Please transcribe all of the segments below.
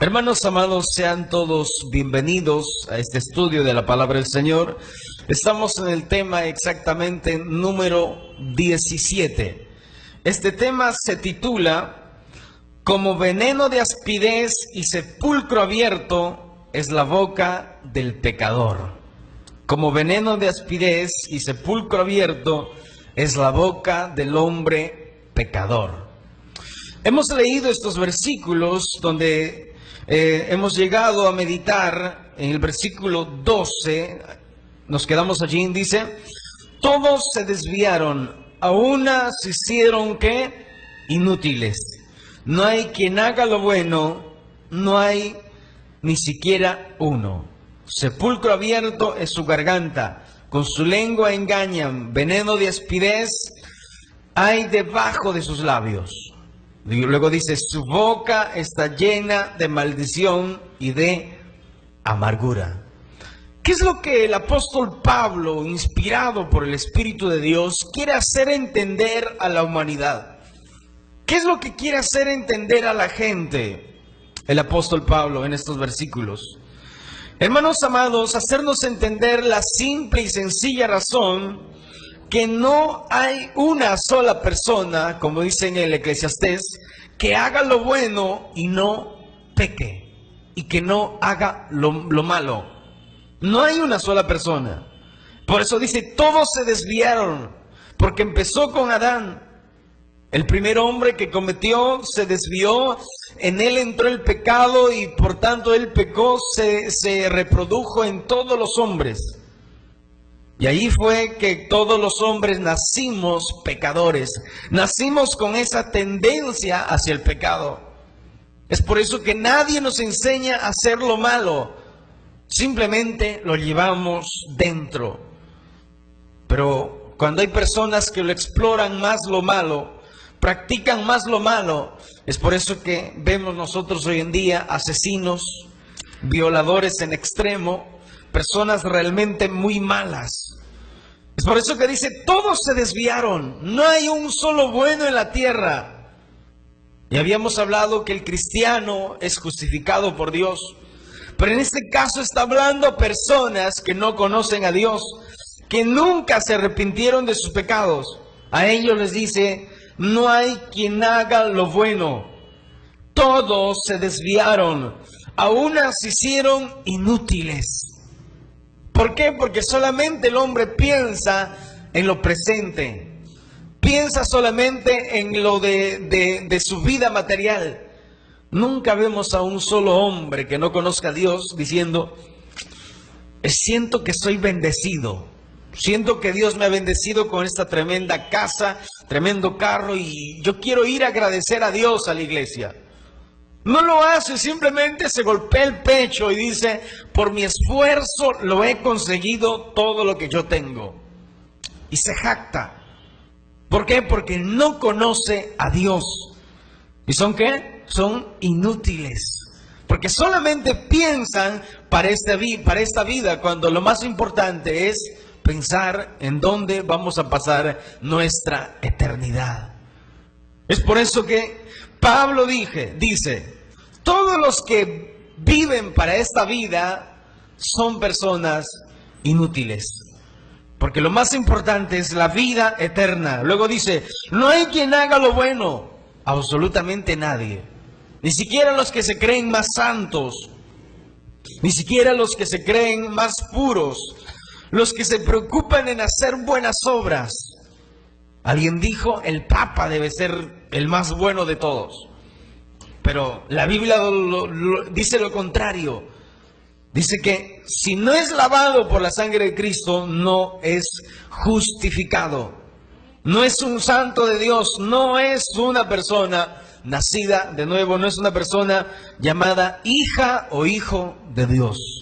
Hermanos amados, sean todos bienvenidos a este estudio de la Palabra del Señor. Estamos en el tema exactamente número 17. Este tema se titula Como veneno de aspidez y sepulcro abierto es la boca del pecador. Como veneno de aspidez y sepulcro abierto es la boca del hombre pecador. Hemos leído estos versículos donde hemos llegado a meditar en el versículo 12, nos quedamos allí, dice, todos se desviaron, a una se hicieron, ¿qué? Inútiles. No hay quien haga lo bueno, no hay ni siquiera uno. Sepulcro abierto es su garganta, con su lengua engañan, veneno de aspidez hay debajo de sus labios. Y luego dice, su boca está llena de maldición y de amargura. ¿Qué es lo que el apóstol Pablo, inspirado por el Espíritu de Dios, quiere hacer entender a la humanidad? ¿Qué es lo que quiere hacer entender a la gente el apóstol Pablo en estos versículos? Hermanos amados, hacernos entender la simple y sencilla razón que no hay una sola persona, como dice en el Eclesiastés, que haga lo bueno y no peque, y que no haga lo malo. No hay una sola persona. Por eso dice, todos se desviaron, porque empezó con Adán. El primer hombre que cometió se desvió, en él entró el pecado y por tanto él pecó, se reprodujo en todos los hombres. Y ahí fue que todos los hombres nacimos pecadores, nacimos con esa tendencia hacia el pecado. Es por eso que nadie nos enseña a hacer lo malo, simplemente lo llevamos dentro. Pero cuando hay personas que lo exploran más lo malo, practican más lo malo, es por eso que vemos nosotros hoy en día asesinos, violadores en extremo, personas realmente muy malas. Es por eso que dice, todos se desviaron, no hay un solo bueno en la tierra. Y habíamos hablado que el cristiano es justificado por Dios, pero en este caso está hablando a personas que no conocen a Dios, que nunca se arrepintieron de sus pecados. A ellos les dice, no hay quien haga lo bueno, todos se desviaron, a unas se hicieron inútiles. ¿Por qué? Porque solamente el hombre piensa en lo presente, piensa solamente en lo de su vida material. Nunca vemos a un solo hombre que no conozca a Dios diciendo, siento que soy bendecido, siento que Dios me ha bendecido con esta tremenda casa, tremendo carro y yo quiero ir a agradecer a Dios a la iglesia. No lo hace, simplemente se golpea el pecho y dice, por mi esfuerzo lo he conseguido todo lo que yo tengo. Y se jacta. ¿Por qué? Porque no conoce a Dios. ¿Y son qué? Son inútiles. Porque solamente piensan para esta vida, cuando lo más importante es pensar en dónde vamos a pasar nuestra eternidad. Es por eso que Pablo dice, todos los que viven para esta vida son personas inútiles. Porque lo más importante es la vida eterna. Luego dice, no hay quien haga lo bueno, absolutamente nadie. Ni siquiera los que se creen más santos, ni siquiera los que se creen más puros, los que se preocupan en hacer buenas obras. Alguien dijo, el Papa debe ser el más bueno de todos. Pero la Biblia dice lo contrario. Dice que si no es lavado por la sangre de Cristo, no es justificado. No es un santo de Dios, no es una persona nacida de nuevo, no es una persona llamada hija o hijo de Dios.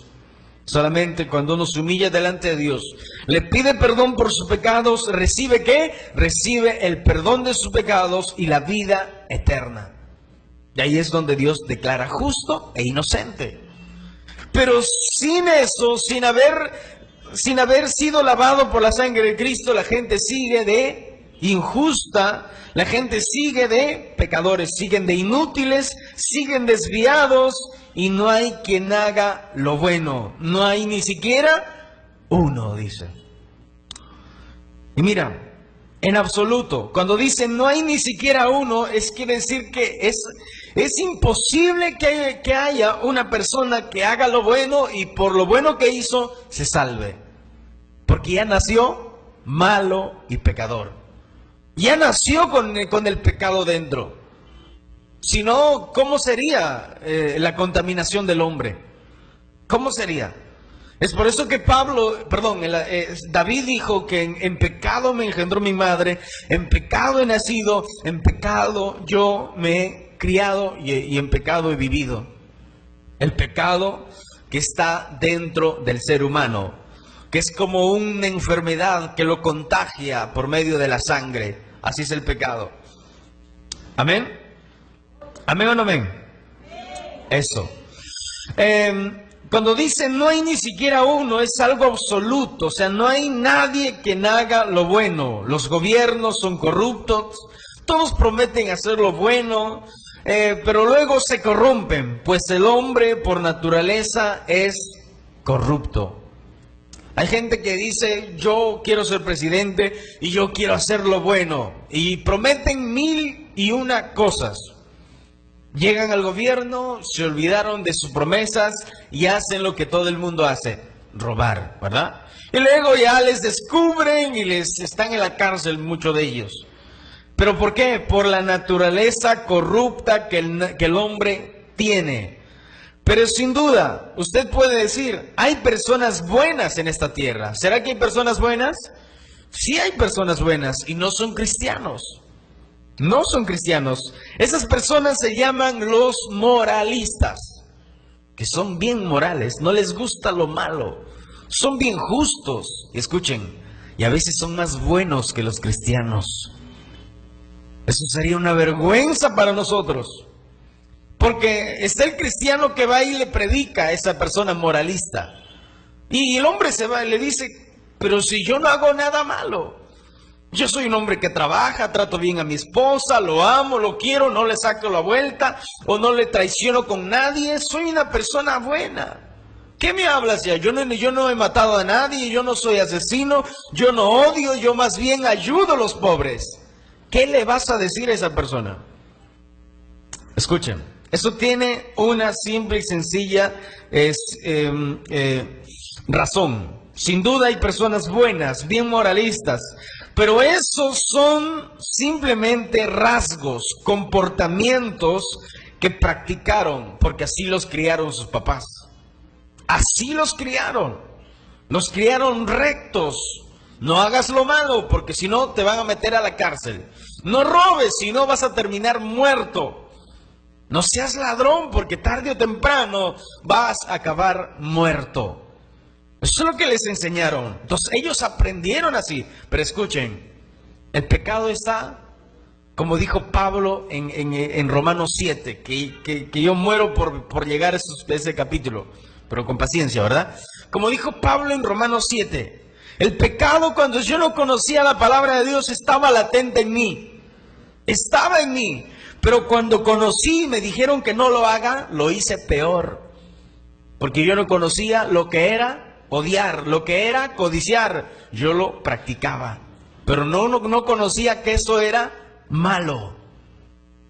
Solamente cuando uno se humilla delante de Dios, le pide perdón por sus pecados, ¿recibe qué? Recibe el perdón de sus pecados y la vida eterna. Y ahí es donde Dios declara justo e inocente. Pero sin eso, sin haber sido lavado por la sangre de Cristo, la gente sigue de injusta, la gente sigue de pecadores, siguen de inútiles, siguen desviados y no hay quien haga lo bueno. No hay ni siquiera uno, dice. Y mira, en absoluto, cuando dicen no hay ni siquiera uno, quiere decir que es imposible que haya una persona que haga lo bueno y por lo bueno que hizo se salve. Porque ya nació malo y pecador. Ya nació con el pecado dentro. Si no, ¿cómo sería la contaminación del hombre? ¿Cómo sería? Es por eso que David dijo que en pecado me engendró mi madre, en pecado he nacido, en pecado yo me he criado y en pecado he vivido. El pecado que está dentro del ser humano, que es como una enfermedad que lo contagia por medio de la sangre. Así es el pecado. ¿Amén? ¿Amén o no amén? Eso. Cuando dicen no hay ni siquiera uno, es algo absoluto. O sea, no hay nadie que haga lo bueno. Los gobiernos son corruptos. Todos prometen hacer lo bueno, pero luego se corrompen. Pues el hombre por naturaleza es corrupto. Hay gente que dice, yo quiero ser presidente y yo quiero hacer lo bueno. Y prometen 1001 cosas. Llegan al gobierno, se olvidaron de sus promesas y hacen lo que todo el mundo hace, robar, ¿verdad? Y luego ya les descubren y les están en la cárcel muchos de ellos. ¿Pero por qué? Por la naturaleza corrupta que el hombre tiene. Pero sin duda, usted puede decir, hay personas buenas en esta tierra. ¿Será que hay personas buenas? Sí hay personas buenas y no son cristianos. No son cristianos. Esas personas se llaman los moralistas, que son bien morales, no les gusta lo malo, son bien justos. Y escuchen, y a veces son más buenos que los cristianos. Eso sería una vergüenza para nosotros. Porque está el cristiano que va y le predica a esa persona moralista. Y el hombre se va y le dice, pero si yo no hago nada malo. Yo soy un hombre que trabaja, trato bien a mi esposa, lo amo, lo quiero, no le saco la vuelta o no le traiciono con nadie. Soy una persona buena. ¿Qué me hablas ya? Yo no he matado a nadie, yo no soy asesino, yo no odio, yo más bien ayudo a los pobres. ¿Qué le vas a decir a esa persona? Escuchen, eso tiene una simple y sencilla razón. Sin duda hay personas buenas, bien moralistas, pero esos son simplemente rasgos, comportamientos que practicaron, porque así los criaron sus papás. Así los criaron rectos. No hagas lo malo, porque si no te van a meter a la cárcel. No robes, si no vas a terminar muerto. No seas ladrón, porque tarde o temprano vas a acabar muerto. Eso es lo que les enseñaron. Entonces ellos aprendieron así. Pero escuchen, el pecado está, como dijo Pablo en Romanos 7, que yo muero por llegar a ese capítulo, pero con paciencia, ¿verdad? Como dijo Pablo en Romanos 7, el pecado cuando yo no conocía la palabra de Dios estaba latente en mí. Estaba en mí. Pero cuando conocí y me dijeron que no lo haga, lo hice peor. Porque yo no conocía lo que era odiar, lo que era codiciar, yo lo practicaba, pero no conocía que eso era malo.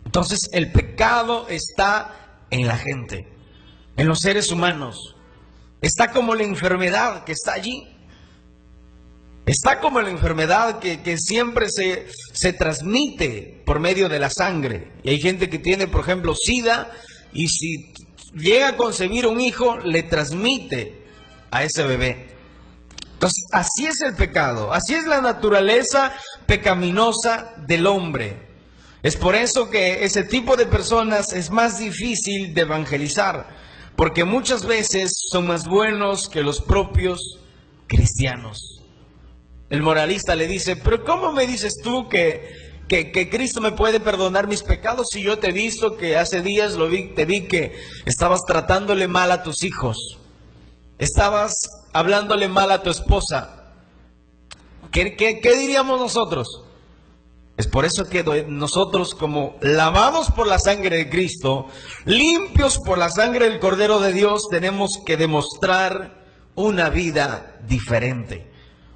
Entonces el pecado está en la gente, en los seres humanos. Está como la enfermedad que está allí. Está como la enfermedad que siempre se transmite por medio de la sangre. Y hay gente que tiene, por ejemplo, SIDA, y si llega a concebir un hijo, le transmite a ese bebé. Entonces, así es el pecado, así es la naturaleza pecaminosa del hombre. Es por eso que ese tipo de personas es más difícil de evangelizar, porque muchas veces son más buenos que los propios cristianos. El moralista le dice, pero ¿cómo me dices tú que Cristo me puede perdonar mis pecados si yo te he visto que hace días te vi que estabas tratándole mal a tus hijos? Estabas hablándole mal a tu esposa. ¿Qué diríamos nosotros? Es por eso que nosotros, como lavados por la sangre de Cristo, limpios por la sangre del Cordero de Dios, tenemos que demostrar una vida diferente,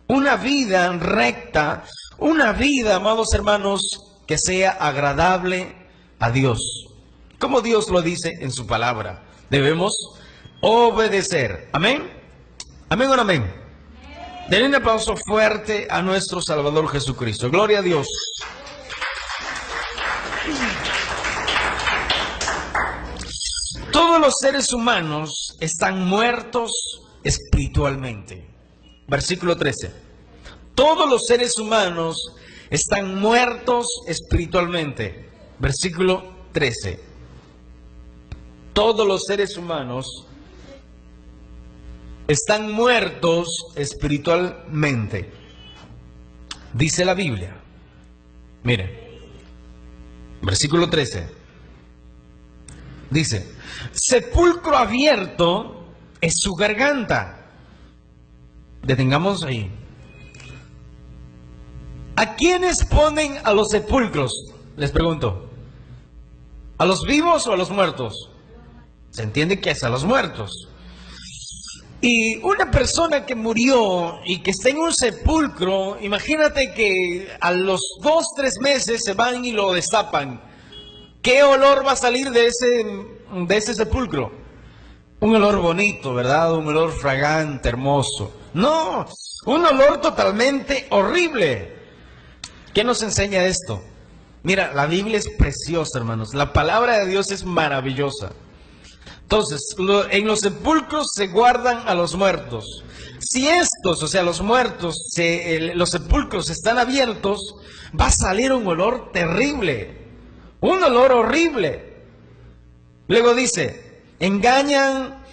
una vida recta, una vida, amados hermanos, que sea agradable a Dios. Como Dios lo dice en su palabra, debemos obedecer. ¿Amén? ¿Amén o no amén? Denle un aplauso fuerte a nuestro Salvador Jesucristo. Gloria a Dios. Todos los seres humanos están muertos espiritualmente. Versículo 13. Todos los seres humanos están muertos espiritualmente. Versículo 13. Todos los seres humanos están muertos espiritualmente. Dice la Biblia. Mire, versículo 13. Dice, sepulcro abierto es su garganta. Detengamos ahí. ¿A quiénes ponen a los sepulcros? Les pregunto. ¿A los vivos o a los muertos? Se entiende que es a los muertos. Y una persona que murió y que está en un sepulcro, imagínate que a los 2-3 meses se van y lo destapan. ¿Qué olor va a salir de ese sepulcro? Un olor bonito, ¿verdad? Un olor fragante, hermoso. No, un olor totalmente horrible. ¿Qué nos enseña esto? Mira, la Biblia es preciosa, hermanos. La palabra de Dios es maravillosa. Entonces, en los sepulcros se guardan a los muertos. Si estos, o sea, los muertos, los sepulcros están abiertos, va a salir un olor terrible. Un olor horrible. Luego dice, engañan,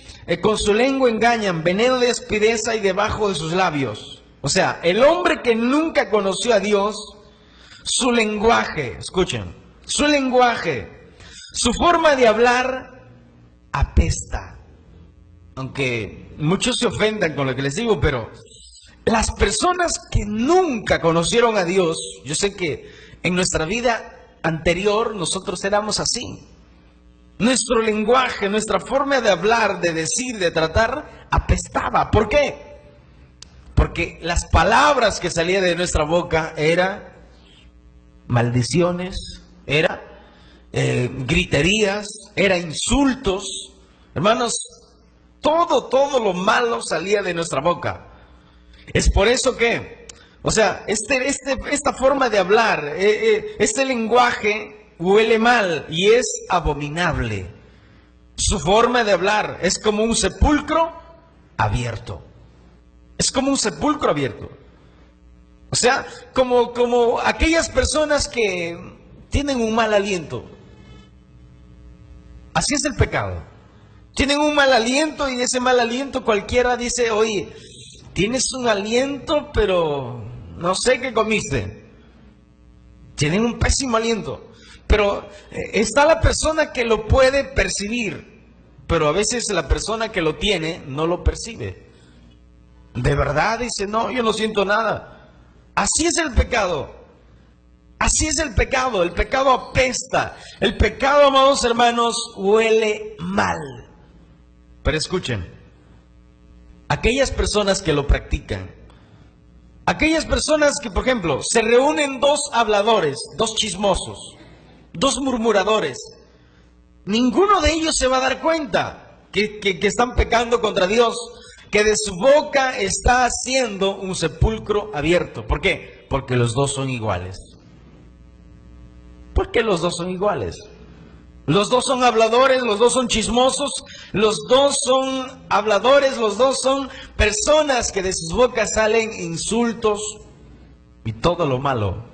con su lengua engañan, veneno de aspideza y debajo de sus labios. O sea, el hombre que nunca conoció a Dios, su lenguaje, escuchen, su lenguaje, su forma de hablar apesta. Aunque muchos se ofendan con lo que les digo, pero las personas que nunca conocieron a Dios, yo sé que en nuestra vida anterior nosotros éramos así. Nuestro lenguaje, nuestra forma de hablar, de decir, de tratar, apestaba. ¿Por qué? Porque las palabras que salían de nuestra boca eran maldiciones, era griterías, era insultos. Hermanos, todo lo malo salía de nuestra boca. Es por eso que, o sea, esta forma de hablar, este lenguaje huele mal y es abominable. Su forma de hablar es como un sepulcro abierto. Es como un sepulcro abierto. O sea, como aquellas personas que tienen un mal aliento. Así es el pecado. Tienen un mal aliento y ese mal aliento cualquiera dice, oye, tienes un aliento, pero no sé qué comiste. Tienen un pésimo aliento. Pero está la persona que lo puede percibir, pero a veces la persona que lo tiene no lo percibe. De verdad dice, no, yo no siento nada. Así es el pecado. Así es el pecado. El pecado apesta. El pecado, amados hermanos, huele mal. Pero escuchen, aquellas personas que lo practican, aquellas personas que, por ejemplo, se reúnen dos habladores, dos chismosos, dos murmuradores, ninguno de ellos se va a dar cuenta que están pecando contra Dios, que de su boca está haciendo un sepulcro abierto. ¿Por qué? Porque los dos son iguales. ¿Por qué los dos son iguales? Los dos son habladores, los dos son chismosos, los dos son habladores, los dos son personas que de sus bocas salen insultos y todo lo malo.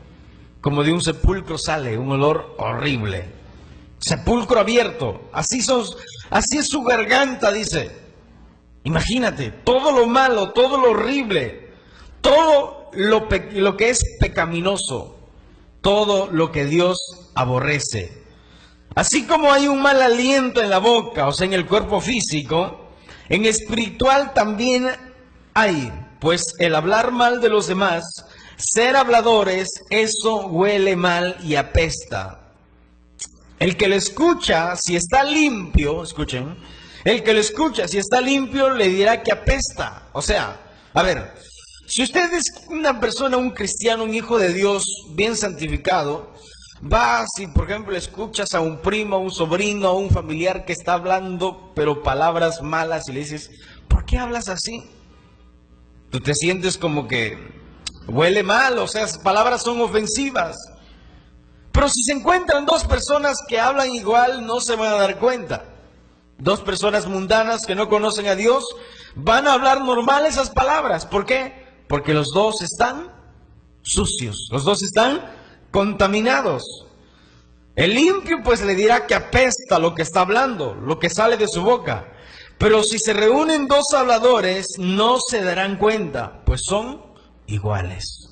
Como de un sepulcro sale un olor horrible. Sepulcro abierto, así es su garganta, dice. Imagínate, todo lo malo, todo lo horrible, todo lo que es pecaminoso, todo lo que Dios aborrece. Así como hay un mal aliento en la boca, o sea, en el cuerpo físico, en espiritual también hay, pues el hablar mal de los demás, ser habladores, eso huele mal y apesta. El que lo escucha, si está limpio, escuchen, el que lo escucha, si está limpio, le dirá que apesta. O sea, a ver, si usted es una persona, un cristiano, un hijo de Dios, bien santificado, vas y, por ejemplo, escuchas a un primo, a un sobrino, a un familiar que está hablando, pero palabras malas, y le dices, ¿por qué hablas así? Tú te sientes como que huele mal, o sea, las palabras son ofensivas. Pero si se encuentran dos personas que hablan igual, no se van a dar cuenta. Dos personas mundanas que no conocen a Dios van a hablar normal esas palabras. ¿Por qué? Porque los dos están sucios, los dos están contaminados. El limpio pues le dirá que apesta lo que está hablando, lo que sale de su boca. Pero si se reúnen dos habladores, no se darán cuenta, pues son iguales.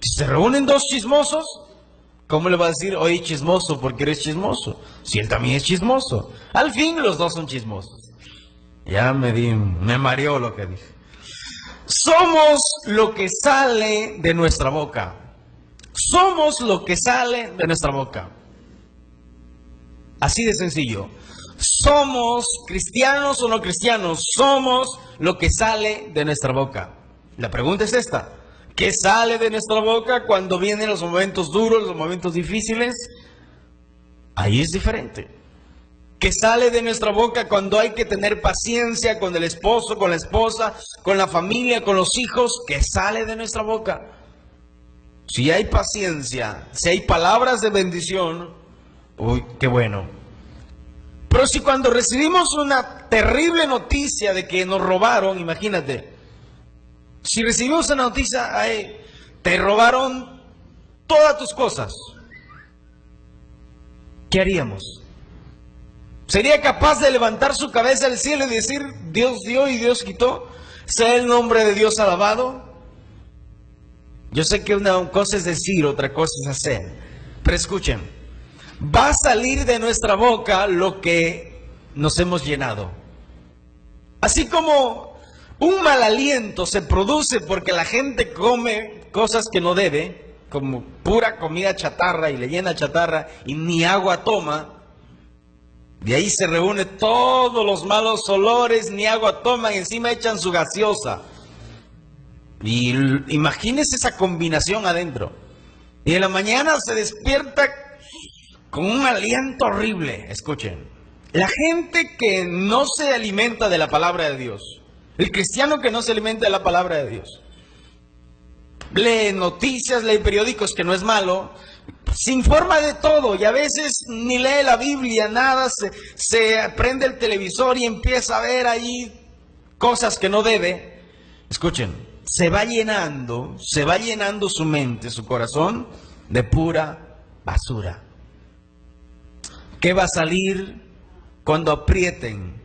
Si se reúnen dos chismosos, ¿cómo le va a decir, oye, chismoso, porque eres chismoso? Si él también es chismoso. Al fin los dos son chismosos. Ya me mareó lo que dije. Somos lo que sale de nuestra boca. Somos lo que sale de nuestra boca. Así de sencillo. Somos cristianos o no cristianos. Somos lo que sale de nuestra boca. La pregunta es esta. ¿Qué sale de nuestra boca cuando vienen los momentos duros, los momentos difíciles? Ahí es diferente. ¿Qué sale de nuestra boca cuando hay que tener paciencia con el esposo, con la esposa, con la familia, con los hijos? ¿Qué sale de nuestra boca? Si hay paciencia, si hay palabras de bendición, uy, qué bueno. Pero si cuando recibimos una terrible noticia de que nos robaron, imagínate, si recibimos una noticia, ay, te robaron todas tus cosas, ¿qué haríamos? ¿Sería capaz de levantar su cabeza al cielo y decir, Dios dio y Dios quitó? ¿Sea el nombre de Dios alabado? Yo sé que una cosa es decir, otra cosa es hacer. Pero escuchen, va a salir de nuestra boca lo que nos hemos llenado. Así como un mal aliento se produce porque la gente come cosas que no debe, como pura comida chatarra y le llena chatarra y ni agua toma. De ahí se reúnen todos los malos olores, ni agua toman, encima echan su gaseosa. Y imagínese esa combinación adentro. Y en la mañana se despierta con un aliento horrible. Escuchen, la gente que no se alimenta de la palabra de Dios, el cristiano que no se alimenta de la palabra de Dios, lee noticias, lee periódicos, que no es malo, se informa de todo y a veces ni lee la Biblia, nada, se prende el televisor y empieza a ver ahí cosas que no debe. Escuchen, se va llenando su mente, su corazón de pura basura. ¿Qué va a salir cuando aprieten?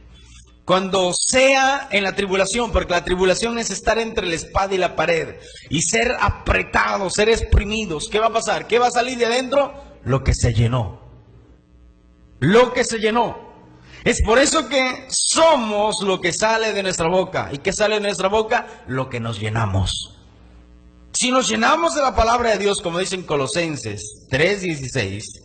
Cuando sea en la tribulación, porque la tribulación es estar entre la espada y la pared y ser apretados, ser exprimidos. ¿Qué va a pasar? ¿Qué va a salir de adentro? Lo que se llenó. Lo que se llenó. Es por eso que somos lo que sale de nuestra boca. ¿Y qué sale de nuestra boca? Lo que nos llenamos. Si nos llenamos de la palabra de Dios, como dicen Colosenses 3:16,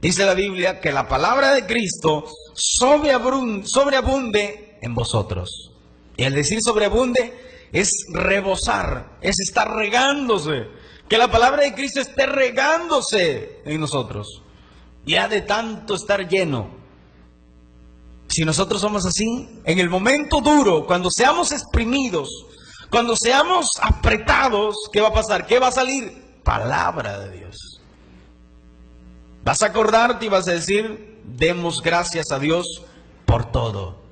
dice la Biblia que la palabra de Cristo sobreabunde en vosotros. Y al decir sobreabunde es rebosar, es estar regándose. Que la palabra de Cristo esté regándose en nosotros. Ya de tanto estar lleno. Si nosotros somos así, en el momento duro, cuando seamos exprimidos, cuando seamos apretados, ¿qué va a pasar? ¿Qué va a salir? Palabra de Dios. Vas a acordarte y vas a decir, demos gracias a Dios por todo.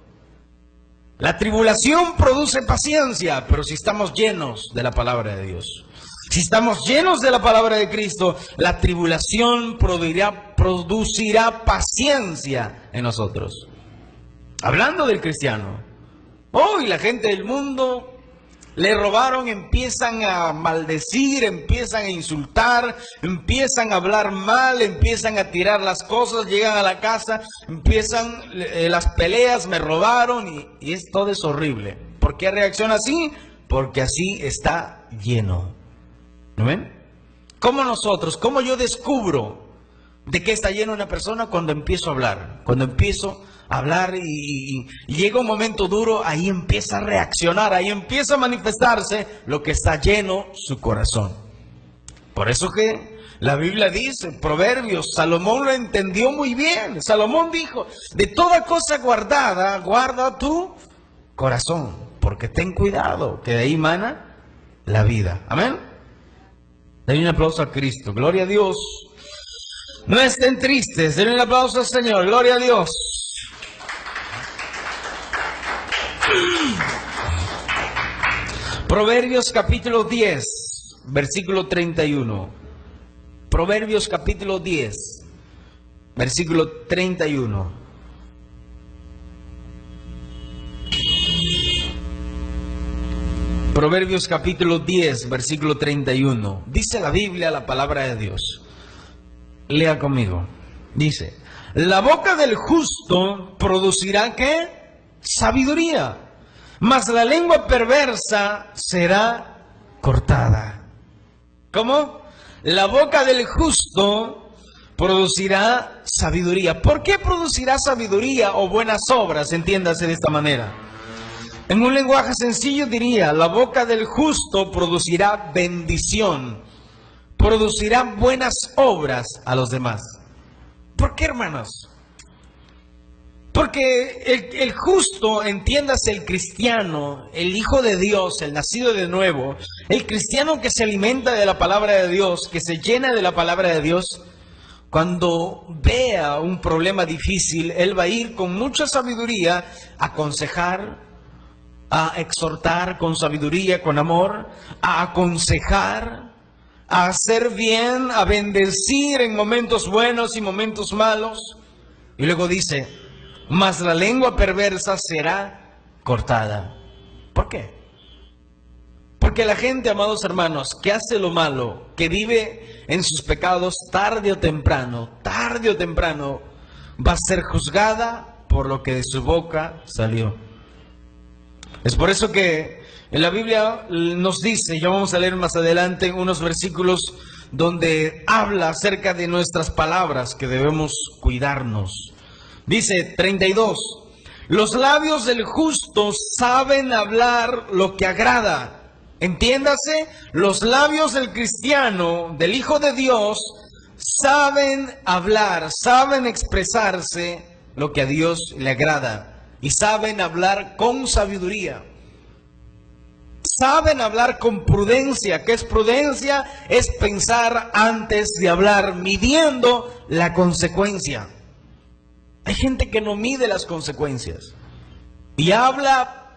La tribulación produce paciencia, pero si estamos llenos de la palabra de Dios, si estamos llenos de la palabra de Cristo, la tribulación producirá paciencia en nosotros. Hablando del cristiano, hoy la gente del mundo le robaron, empiezan a maldecir, empiezan a insultar, empiezan a hablar mal, empiezan a tirar las cosas, llegan a la casa, empiezan las peleas, me robaron y todo es horrible. ¿Por qué reacciona así? Porque así está lleno. ¿No ven? ¿Cómo yo descubro de qué está llena una persona? Cuando empiezo a hablar. Cuando empiezo a hablar y llega un momento duro, ahí empieza a reaccionar, ahí empieza a manifestarse lo que está lleno su corazón. Por eso que la Biblia dice, Proverbios, Salomón lo entendió muy bien. Salomón dijo, de toda cosa guardada, guarda tu corazón, porque ten cuidado, que de ahí mana la vida. Amén. Denle un aplauso a Cristo. Gloria a Dios. No estén tristes. Denle un aplauso al Señor. Gloria a Dios. Proverbios capítulo 10, versículo 31. Proverbios capítulo 10, versículo 31. Proverbios capítulo 10, versículo 31. Dice la Biblia, la palabra de Dios. Lea conmigo. Dice, la boca del justo producirá ¿qué? Sabiduría, mas la lengua perversa será cortada. ¿Cómo? La boca del justo producirá sabiduría. ¿Por qué producirá sabiduría o buenas obras? Entiéndase de esta manera. En un lenguaje sencillo diría, la boca del justo producirá bendición, producirá buenas obras a los demás. ¿Por qué, hermanos? Porque el justo, entiéndase el cristiano, el hijo de Dios, el nacido de nuevo, el cristiano que se alimenta de la palabra de Dios, que se llena de la palabra de Dios, cuando vea un problema difícil, él va a ir con mucha sabiduría a aconsejar, a exhortar con sabiduría, con amor, a aconsejar, a hacer bien, a bendecir en momentos buenos y momentos malos. Y luego dice, mas la lengua perversa será cortada. ¿Por qué? Porque la gente, amados hermanos, que hace lo malo, que vive en sus pecados, tarde o temprano, va a ser juzgada por lo que de su boca salió. Es por eso que en la Biblia nos dice, ya vamos a leer más adelante unos versículos donde habla acerca de nuestras palabras, que debemos cuidarnos. Dice 32, los labios del justo saben hablar lo que agrada. Entiéndase, los labios del cristiano, del Hijo de Dios, saben hablar, saben expresarse lo que a Dios le agrada. Y saben hablar con sabiduría. Saben hablar con prudencia. ¿Qué es prudencia? Es pensar antes de hablar, midiendo la consecuencia. Hay gente que no mide las consecuencias. Y habla,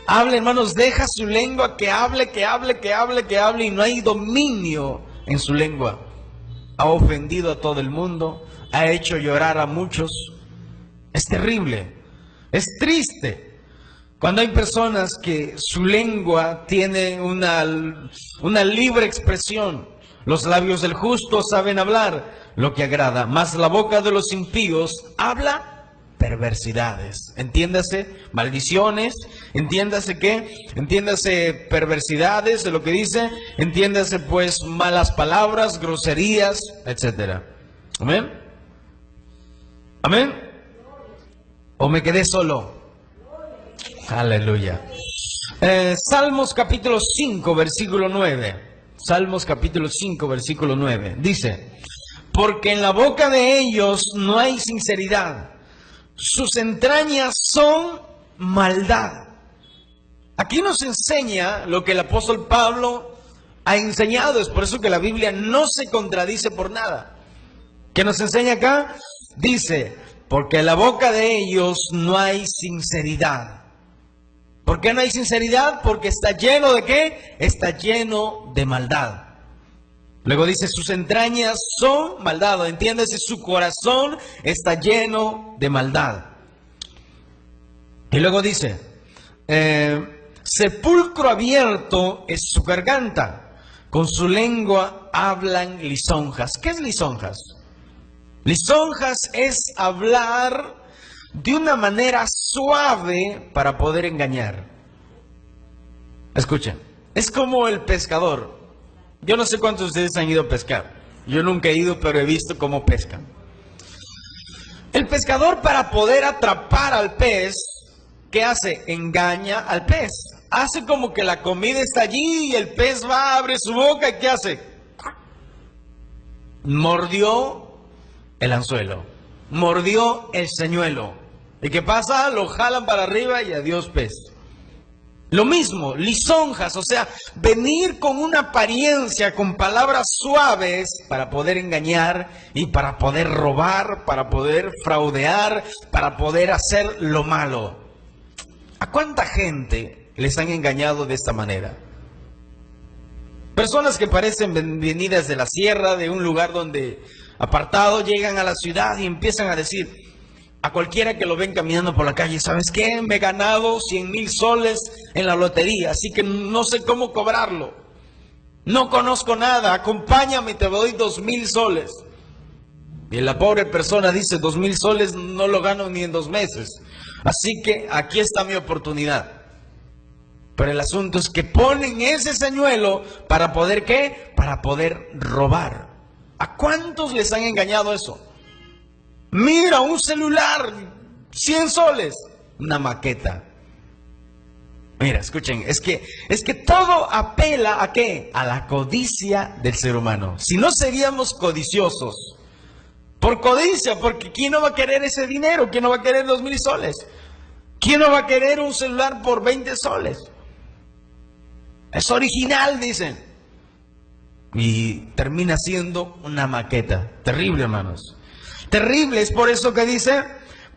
hermanos, deja su lengua que hable, y no hay dominio en su lengua. Ha ofendido a todo el mundo, ha hecho llorar a muchos. Es terrible. Es triste cuando hay personas que su lengua tiene una libre expresión. Los labios del justo saben hablar lo que agrada, mas la boca de los impíos habla perversidades. Entiéndase, maldiciones, entiéndase perversidades de lo que dice, entiéndase pues malas palabras, groserías, etcétera. Amén. Amén. ¿O me quedé solo? Aleluya. Salmos capítulo 5, versículo 9. Salmos capítulo 5, versículo 9. Dice, porque en la boca de ellos no hay sinceridad, sus entrañas son maldad. Aquí nos enseña lo que el apóstol Pablo ha enseñado. Es por eso que la Biblia no se contradice por nada. ¿Qué nos enseña acá? Dice, porque en la boca de ellos no hay sinceridad. ¿Por qué no hay sinceridad? Porque está lleno ¿de qué? Está lleno de maldad. Luego dice, sus entrañas son maldad. Entiéndase, su corazón está lleno de maldad. Y luego dice, sepulcro abierto es su garganta, con su lengua hablan lisonjas. ¿Qué es lisonjas? Lisonjas es hablar de una manera suave para poder engañar. Escuchen, es como el pescador. Yo no sé cuántos de ustedes han ido a pescar. Yo nunca he ido, pero he visto cómo pescan. El pescador, para poder atrapar al pez, ¿qué hace? Engaña al pez. Hace como que la comida está allí y el pez va, abre su boca y ¿qué hace? Mordió el anzuelo, mordió el señuelo. ¿Y qué pasa? Lo jalan para arriba y adiós pez. Lo mismo, lisonjas, o sea, venir con una apariencia, con palabras suaves para poder engañar y para poder robar, para poder fraudear, para poder hacer lo malo. ¿A cuánta gente les han engañado de esta manera? Personas que parecen venidas de la sierra, de un lugar donde apartado, llegan a la ciudad y empiezan a decir a cualquiera que lo ven caminando por la calle: ¿sabes qué? Me he ganado 100,000 soles en la lotería, así que no sé cómo cobrarlo. No conozco nada, acompáñame y te doy 2,000 soles. Y la pobre persona dice: 2,000 soles no lo gano ni en 2 meses. Así que aquí está mi oportunidad. Pero el asunto es que ponen ese señuelo para poder, ¿qué? Para poder robar. ¿A cuántos les han engañado eso? Mira, un celular, 100 soles, una maqueta. Mira, escuchen, es que todo apela ¿a qué? A la codicia del ser humano. Si no seríamos codiciosos, por codicia, porque ¿quién no va a querer ese dinero? ¿Quién no va a querer 2,000 soles? ¿Quién no va a querer un celular por 20 soles? Es original, dicen. Y termina siendo una maqueta. Terrible, hermanos. Terrible, es por eso que dice,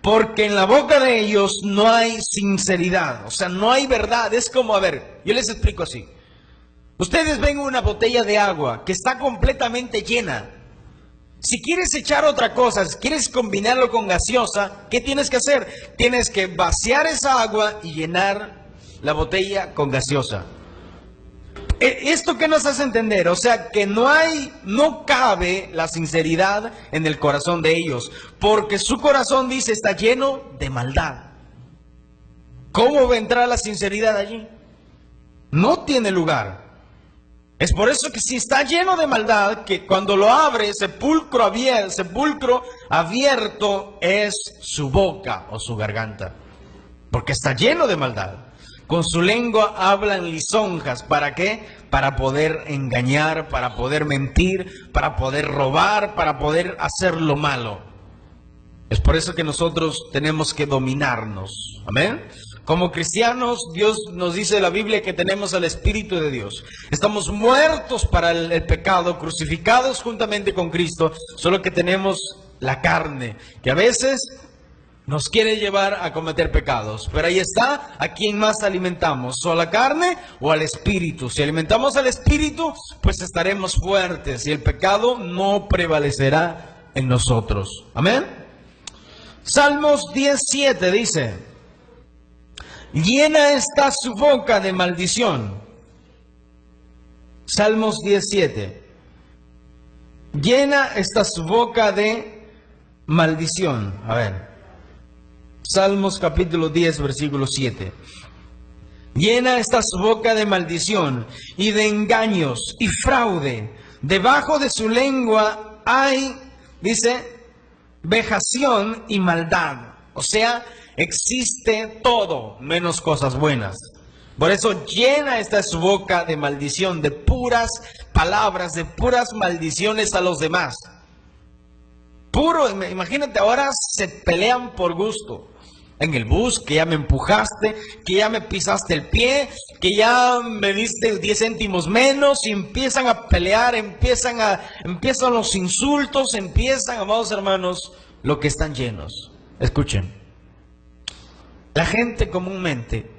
porque en la boca de ellos no hay sinceridad, o sea, no hay verdad. Es como, a ver, yo les explico así. Ustedes ven una botella de agua que está completamente llena. Si quieres echar otra cosa, si quieres combinarlo con gaseosa, ¿qué tienes que hacer? Tienes que vaciar esa agua y llenar la botella con gaseosa. ¿Esto qué nos hace entender? O sea, que no cabe la sinceridad en el corazón de ellos, porque su corazón, dice, está lleno de maldad. ¿Cómo va a entrar la sinceridad allí? No tiene lugar. Es por eso que si está lleno de maldad, que cuando lo abre, sepulcro abierto es su boca o su garganta, porque está lleno de maldad. Con su lengua hablan lisonjas. ¿Para qué? Para poder engañar, para poder mentir, para poder robar, para poder hacer lo malo. Es por eso que nosotros tenemos que dominarnos. Amén. Como cristianos, Dios nos dice en la Biblia que tenemos al Espíritu de Dios. Estamos muertos para el pecado, crucificados juntamente con Cristo, solo que tenemos la carne, que a veces nos quiere llevar a cometer pecados. Pero ahí está, ¿a quién más alimentamos? ¿O a la carne o al espíritu? Si alimentamos al espíritu, pues estaremos fuertes y el pecado no prevalecerá en nosotros. Amén. Salmos 10:7 dice: llena está su boca de maldición. Salmos 10:7. Llena está su boca de maldición. A ver. Salmos capítulo 10, versículo 7. Llena está su boca de maldición y de engaños y fraude. Debajo de su lengua hay, dice, vejación y maldad. O sea, existe todo menos cosas buenas. Por eso llena está su boca de maldición, de puras palabras, de puras maldiciones a los demás. Puro, imagínate, ahora se pelean por gusto. En el bus, que ya me empujaste, que ya me pisaste el pie, que ya me diste 10 céntimos menos, y empiezan a pelear, empiezan los insultos, amados hermanos, lo que están llenos. Escuchen, la gente comúnmente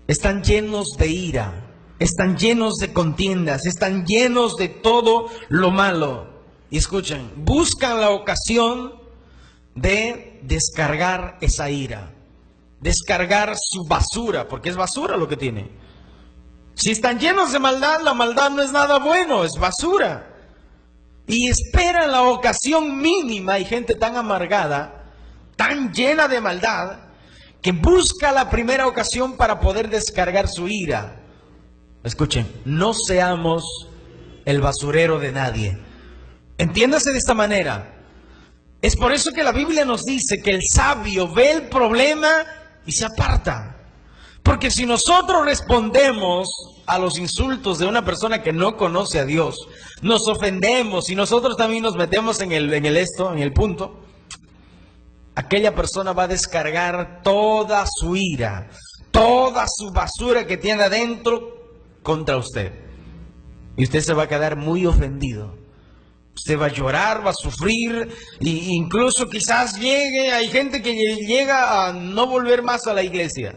están llenos de ira, están llenos de contiendas, están llenos de todo lo malo. Y escuchen, buscan la ocasión de descargar esa ira, descargar su basura, porque es basura lo que tiene. Si están llenos de maldad, la maldad no es nada bueno, es basura. Y esperan la ocasión mínima. Hay gente tan amargada, tan llena de maldad, que busca la primera ocasión para poder descargar su ira. Escuchen, no seamos el basurero de nadie. Entiéndase de esta manera. Es por eso que la Biblia nos dice que el sabio ve el problema y se aparta. Porque si nosotros respondemos a los insultos de una persona que no conoce a Dios, nos ofendemos y nosotros también nos metemos en el punto, aquella persona va a descargar toda su ira, toda su basura que tiene adentro contra usted. Y usted se va a quedar muy ofendido. Usted va a llorar, va a sufrir, e incluso quizás hay gente que llega a no volver más a la iglesia.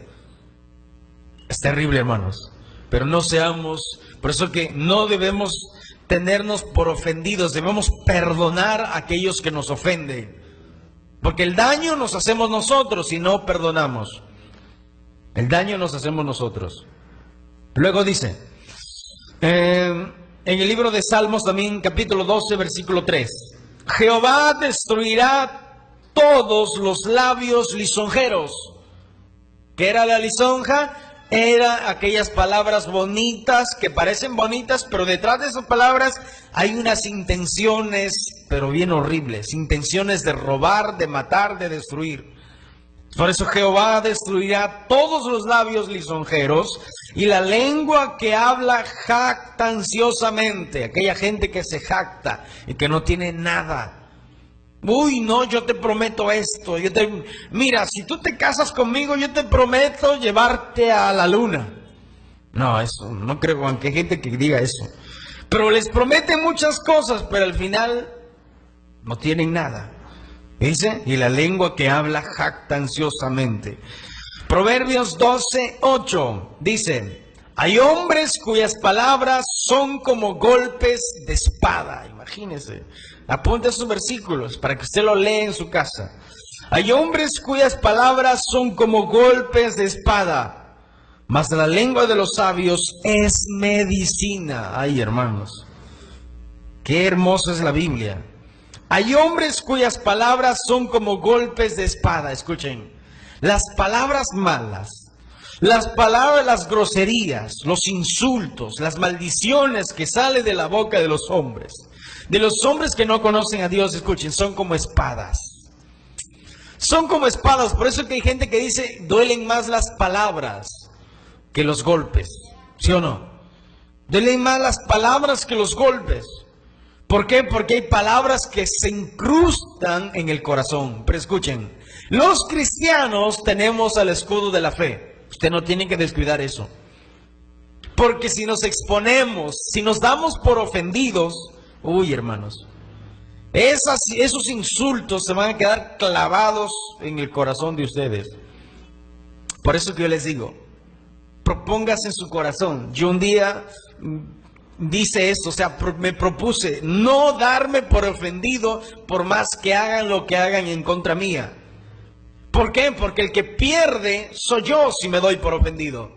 Es terrible, hermanos, pero no seamos, por eso que no debemos tenernos por ofendidos, debemos perdonar a aquellos que nos ofenden, porque el daño nos hacemos nosotros si no perdonamos. El daño nos hacemos nosotros. Luego dice, en el libro de Salmos también, capítulo 12, versículo 3. Jehová destruirá todos los labios lisonjeros. ¿Qué era la lisonja? Era aquellas palabras bonitas, que parecen bonitas, pero detrás de esas palabras hay unas intenciones, pero bien horribles. Intenciones de robar, de matar, de destruir. Por eso Jehová destruirá todos los labios lisonjeros y la lengua que habla jactanciosamente, aquella gente que se jacta y que no tiene nada. Uy, no, yo te prometo esto. Mira, si tú te casas conmigo, yo te prometo llevarte a la luna. No, eso, no creo, aunque hay gente que diga eso. Pero les prometen muchas cosas, pero al final no tienen nada. Dice, y la lengua que habla jactanciosamente. Proverbios 12:8 dice, hay hombres cuyas palabras son como golpes de espada. Imagínense, apunte sus versículos para que usted lo lea en su casa. Hay hombres cuyas palabras son como golpes de espada, mas la lengua de los sabios es medicina. Ay, hermanos, qué hermosa es la Biblia. Hay hombres cuyas palabras son como golpes de espada. Escuchen, las palabras malas, las palabras, las groserías, los insultos, las maldiciones que salen de la boca de los hombres que no conocen a Dios, escuchen, son como espadas. Son como espadas. Por eso que hay gente que dice, duelen más las palabras que los golpes. ¿Sí o no? Duelen más las palabras que los golpes. ¿Por qué? Porque hay palabras que se incrustan en el corazón. Pero escuchen, los cristianos tenemos el escudo de la fe. Usted no tiene que descuidar eso. Porque si nos exponemos, si nos damos por ofendidos, uy, hermanos, esos insultos se van a quedar clavados en el corazón de ustedes. Por eso que yo les digo, propóngase en su corazón. Yo un día dice esto, o sea, me propuse no darme por ofendido por más que hagan lo que hagan en contra mía. ¿Por qué? Porque el que pierde soy yo si me doy por ofendido.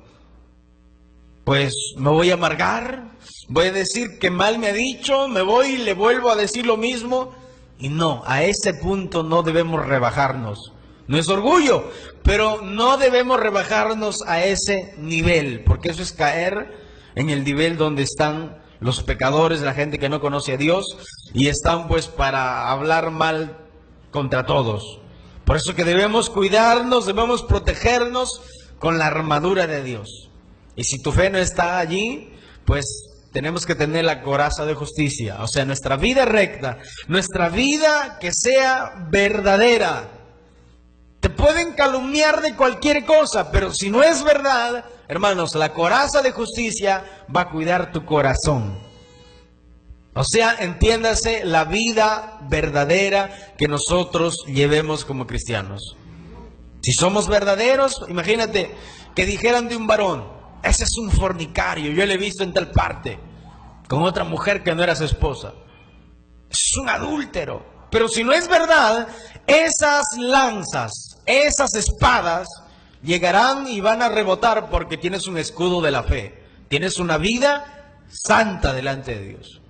Pues me voy a amargar, voy a decir que mal me ha dicho, me voy y le vuelvo a decir lo mismo. Y no, a ese punto no debemos rebajarnos. No es orgullo, pero no debemos rebajarnos a ese nivel, porque eso es caer en el nivel donde están los pecadores, la gente que no conoce a Dios, y están pues para hablar mal contra todos. Por eso que debemos cuidarnos, debemos protegernos con la armadura de Dios. Y si tu fe no está allí, pues tenemos que tener la coraza de justicia, o sea, nuestra vida recta, nuestra vida que sea verdadera. Te pueden calumniar de cualquier cosa, pero si no es verdad, hermanos, la coraza de justicia va a cuidar tu corazón. O sea, entiéndase la vida verdadera que nosotros llevemos como cristianos. Si somos verdaderos, imagínate que dijeran de un varón, ese es un fornicario, yo lo he visto en tal parte, con otra mujer que no era su esposa. Es un adúltero. Pero si no es verdad, esas lanzas, esas espadas, llegarán y van a rebotar porque tienes un escudo de la fe. Tienes una vida santa delante de Dios.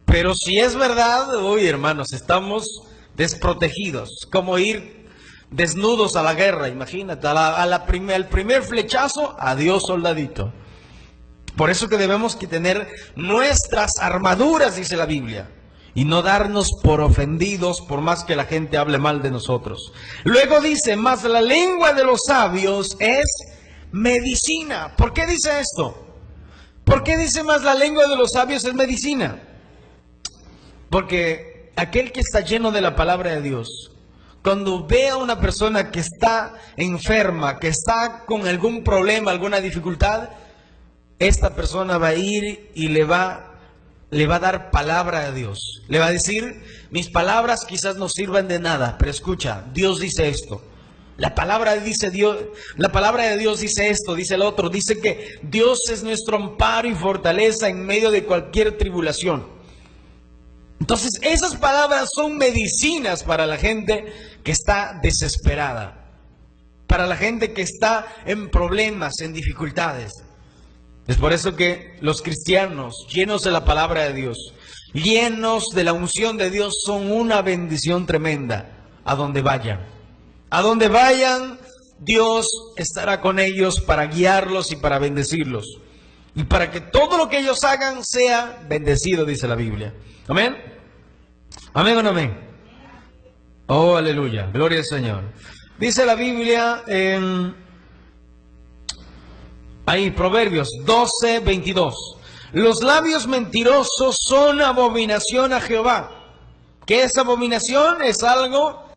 Pero si es verdad, uy, hermanos, estamos desprotegidos. Como ir desnudos a la guerra, imagínate, al primer flechazo, adiós soldadito. Por eso que debemos que tener nuestras armaduras, dice la Biblia, y no darnos por ofendidos por más que la gente hable mal de nosotros. Luego dice, mas la lengua de los sabios es medicina. ¿Por qué dice esto? ¿Por qué dice más la lengua de los sabios es medicina? Porque aquel que está lleno de la palabra de Dios, cuando ve a una persona que está enferma, que está con algún problema, alguna dificultad, esta persona va a ir y le va a dar palabra de Dios. Le va a decir, mis palabras quizás no sirvan de nada, pero escucha, Dios dice esto. La palabra dice Dios, la palabra de Dios dice esto, dice el otro, dice que Dios es nuestro amparo y fortaleza en medio de cualquier tribulación. Entonces, esas palabras son medicinas para la gente que está desesperada, para la gente que está en problemas, en dificultades. Es por eso que los cristianos, llenos de la palabra de Dios, llenos de la unción de Dios, son una bendición tremenda a donde vayan. A donde vayan, Dios estará con ellos para guiarlos y para bendecirlos. Y para que todo lo que ellos hagan sea bendecido, dice la Biblia. Amén. Amén o no amén. Oh, aleluya. Gloria al Señor. Dice la Biblia en Proverbios 12:22. Los labios mentirosos son abominación a Jehová. ¿Qué es abominación? Es algo